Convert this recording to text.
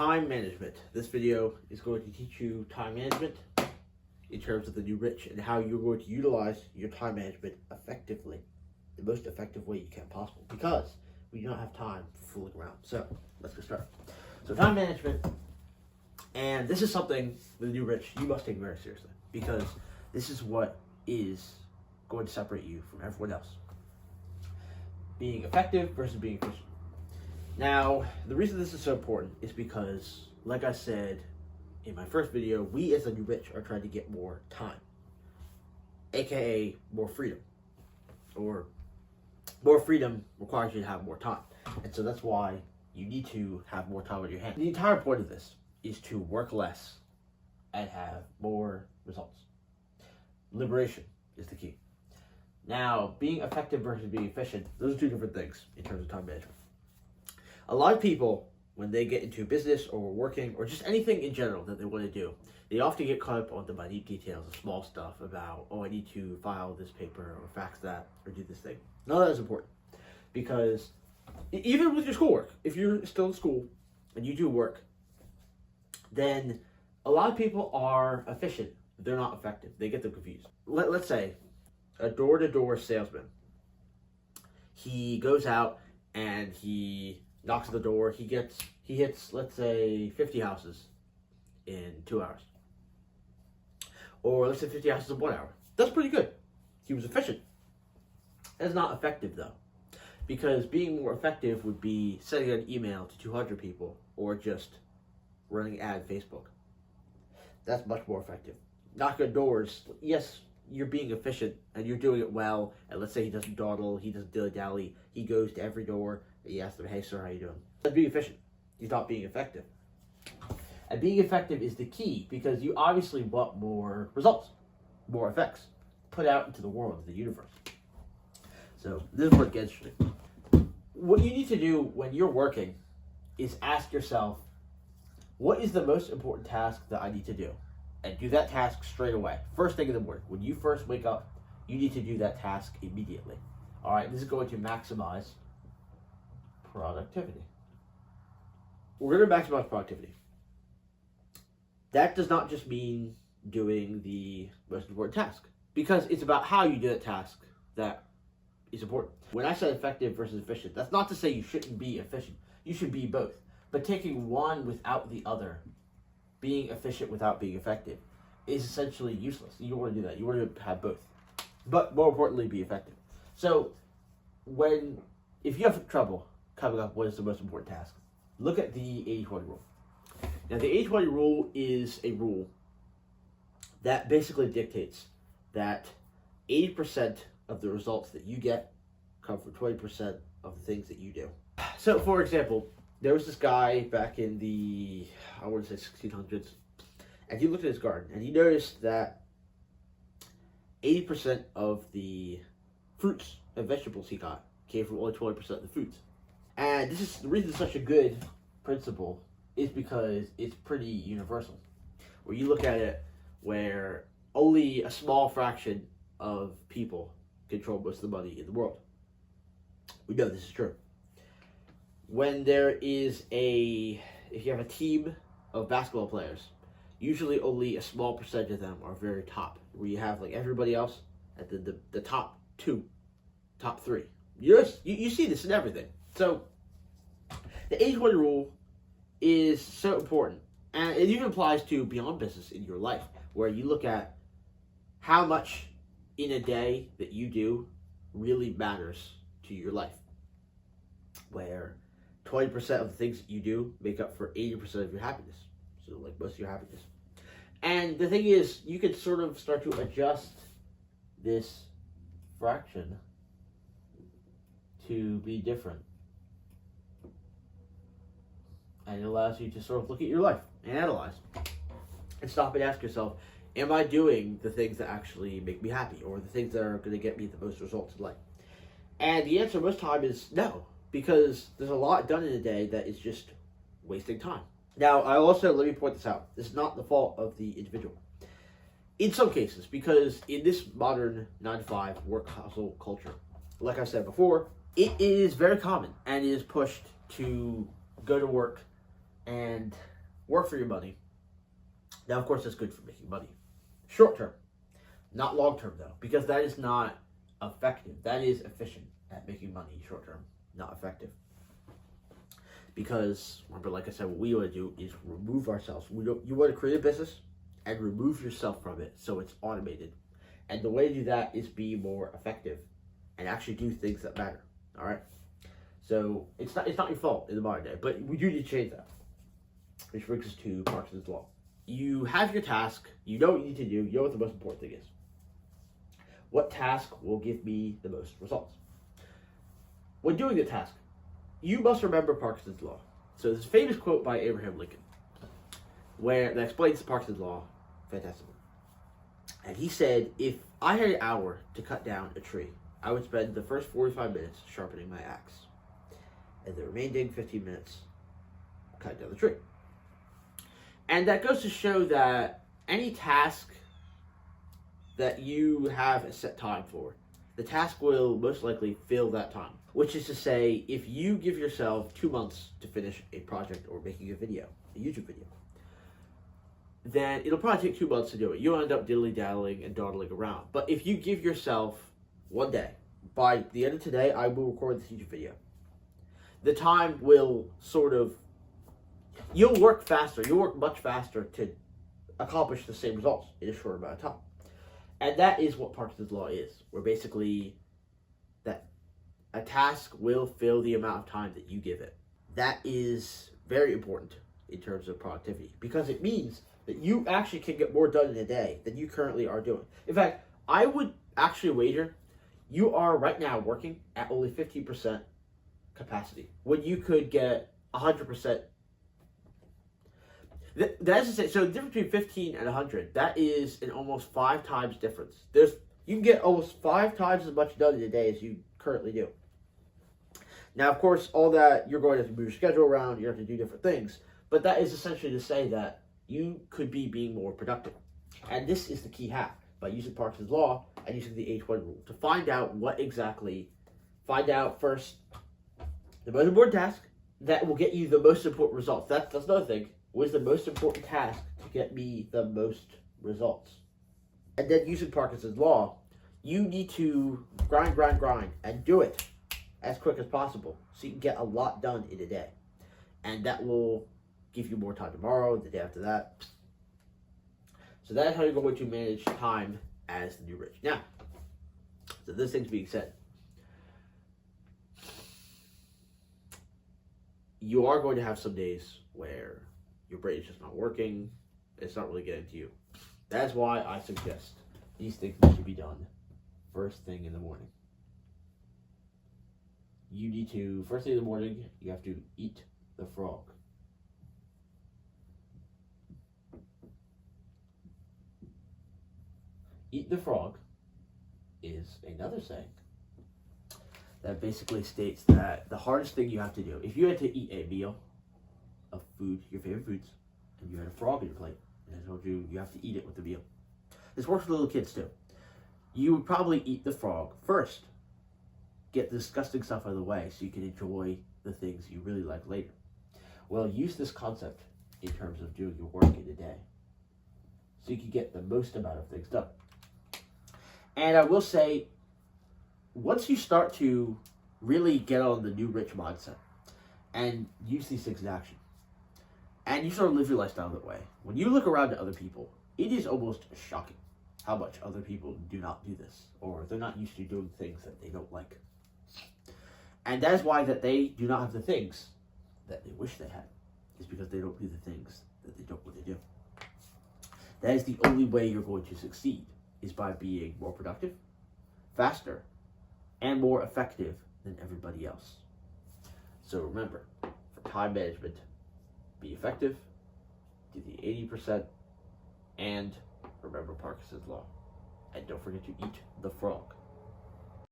time management. This video is going to teach you time management in terms of the new rich and how you're going to utilize your time management effectively, the most effective way you can possible, because we do not have time for fooling around. So let's get started. So time management, and this is something with the new rich you must take very seriously, because this is what is going to separate you from everyone else. Being effective versus being efficient. Now, the reason this is so important is because, like I said in my first video, we as the new rich are trying to get more time, aka more freedom, or more freedom requires you to have more time. And so that's why you need to have more time on your hands. The entire point of this is to work less and have more results. Liberation is the key. Now, being effective versus being efficient, those are two different things in terms of time management. A lot of people, when they get into business or working or just anything in general that they want to do, they often get caught up on the minute details, the small stuff about, oh, I need to file this paper or fax that or do this thing. None of that is important, because even with your schoolwork, if you're still in school and you do work, then a lot of people are efficient. They're not effective. They get them confused. Let's say a door-to-door salesman. He goes out and he knocks at the door. He hits, let's say, 50 houses in 2 hours. Or let's say 50 houses in 1 hour. That's pretty good. He was efficient. That's not effective, though. Because being more effective would be sending an email to 200 people or just running an ad on Facebook. That's much more effective. Knocking on doors, yes, you're being efficient and you're doing it well. And let's say he doesn't dawdle, he doesn't dilly-dally. He goes to every door and he asks them, hey, sir, how you doing? That's being efficient. He's not being effective. And being effective is the key, because you obviously want more results, more effects put out into the world, the universe. So this is where it gets interesting. What you need to do when you're working is ask yourself, what is the most important task that I need to do? And do that task straight away. First thing in the morning. When you first wake up, you need to do that task immediately. All right, this is going to maximize productivity. We're going to maximize productivity. That does not just mean doing the most important task, because it's about how you do that task that is important. When I said effective versus efficient, that's not to say you shouldn't be efficient. You should be both. But taking one without the other, being efficient without being effective, is essentially useless. You don't want to do that. You want to have both. But more importantly, be effective. So if you have trouble coming up what is the most important task, look at the 80-20 rule. Now, the 80-20 rule is a rule that basically dictates that 80% of the results that you get come from 20% of the things that you do. So, for example, there was this guy back in the, I want to say 1600s, and he looked at his garden, and he noticed that 80% of the fruits and vegetables he got came from only 20% of the foods. And this is the reason it's such a good principle is because it's pretty universal. Where you look at it where only a small fraction of people control most of the money in the world. We know this is true. When there is if you have a team of basketball players, usually only a small percentage of them are very top. Where you have like everybody else at the top two, top three. You see this in everything. So the 80-20 rule is so important, and it even applies to beyond business in your life, where you look at how much in a day that you do really matters to your life, where 20% of the things that you do make up for 80% of your happiness, so like most of your happiness. And the thing is, you can sort of start to adjust this fraction to be different. And it allows you to sort of look at your life and analyze and stop and ask yourself, am I doing the things that actually make me happy, or the things that are going to get me the most results in life? And the answer most time is no, because there's a lot done in a day that is just wasting time. Now, let me point this out. This is not the fault of the individual. In some cases, because in this modern 9-to-5 work hustle culture, like I said before, it is very common and it is pushed to go to work and work for your money. Now, of course, that's good for making money. Short term, not long term, though, because that is not effective. That is efficient at making money short term, not effective. Because, remember, like I said, what we want to do is remove ourselves. You want to create a business and remove yourself from it so it's automated. And the way to do that is be more effective and actually do things that matter. All right? So it's not your fault in the modern day, but we do need to change that. Which brings us to Parkinson's Law. You have your task, you know what you need to do, you know what the most important thing is. What task will give me the most results? When doing the task, you must remember Parkinson's Law. So there's a famous quote by Abraham Lincoln that explains Parkinson's Law fantastically. And he said, if I had an hour to cut down a tree, I would spend the first 45 minutes sharpening my axe, and the remaining 15 minutes cutting down the tree. And that goes to show that any task that you have a set time for, the task will most likely fill that time. Which is to say, if you give yourself 2 months to finish a project or making a video, a YouTube video, then it'll probably take 2 months to do it. You'll end up dilly-dallying and dawdling around. But if you give yourself 1 day, by the end of today, I will record this YouTube video, the time will sort of, you'll work faster. You'll work much faster to accomplish the same results in a short amount of time. And that is what Parkinson's Law is. Where basically that a task will fill the amount of time that you give it. That is very important in terms of productivity, because it means that you actually can get more done in a day than you currently are doing. In fact, I would actually wager you are right now working at only 50% capacity when you could get 100%. That's to say, so the difference between 15 and 100, that is an almost 5 times difference. You can get almost 5 times as much done in a day as you currently do. Now, of course, all that, you're going to have to move your schedule around, you have to do different things, but that is essentially to say that you could be being more productive. And this is the key hack, by using Parkinson's Law and using the H1 rule to find out first the most important task that will get you the most important results. That's another thing. What is the most important task to get me the most results? And then using Parkinson's Law, you need to grind, and do it as quick as possible so you can get a lot done in a day. And that will give you more time tomorrow, the day after that. So that is how you're going to manage time as the new rich. Now, so this thing's being said, you are going to have some days where your brain is just not working, it's not really getting to you. That's why I suggest these things need to be done first thing in the morning. First thing in the morning, you have to eat the frog. Eat the frog is another saying that basically states that the hardest thing you have to do, if you had to eat a meal of food, your favorite foods, and you had a frog in your plate, and I told you have to eat it with the meal. This works for little kids too. You would probably eat the frog first. Get the disgusting stuff out of the way so you can enjoy the things you really like later. Well, use this concept in terms of doing your work in a day so you can get the most amount of things done. And I will say, once you start to really get on the new rich mindset and use these things in action, and you sort of live your lifestyle that way, when you look around at other people, it is almost shocking how much other people do not do this, or they're not used to doing things that they don't like. And that is why that they do not have the things that they wish they had, is because they don't do the things that they don't really do. That is the only way you're going to succeed, is by being more productive, faster, and more effective than everybody else. So remember, for time management, be effective, do the 80%, and remember Parkinson's Law. And don't forget to eat the frog.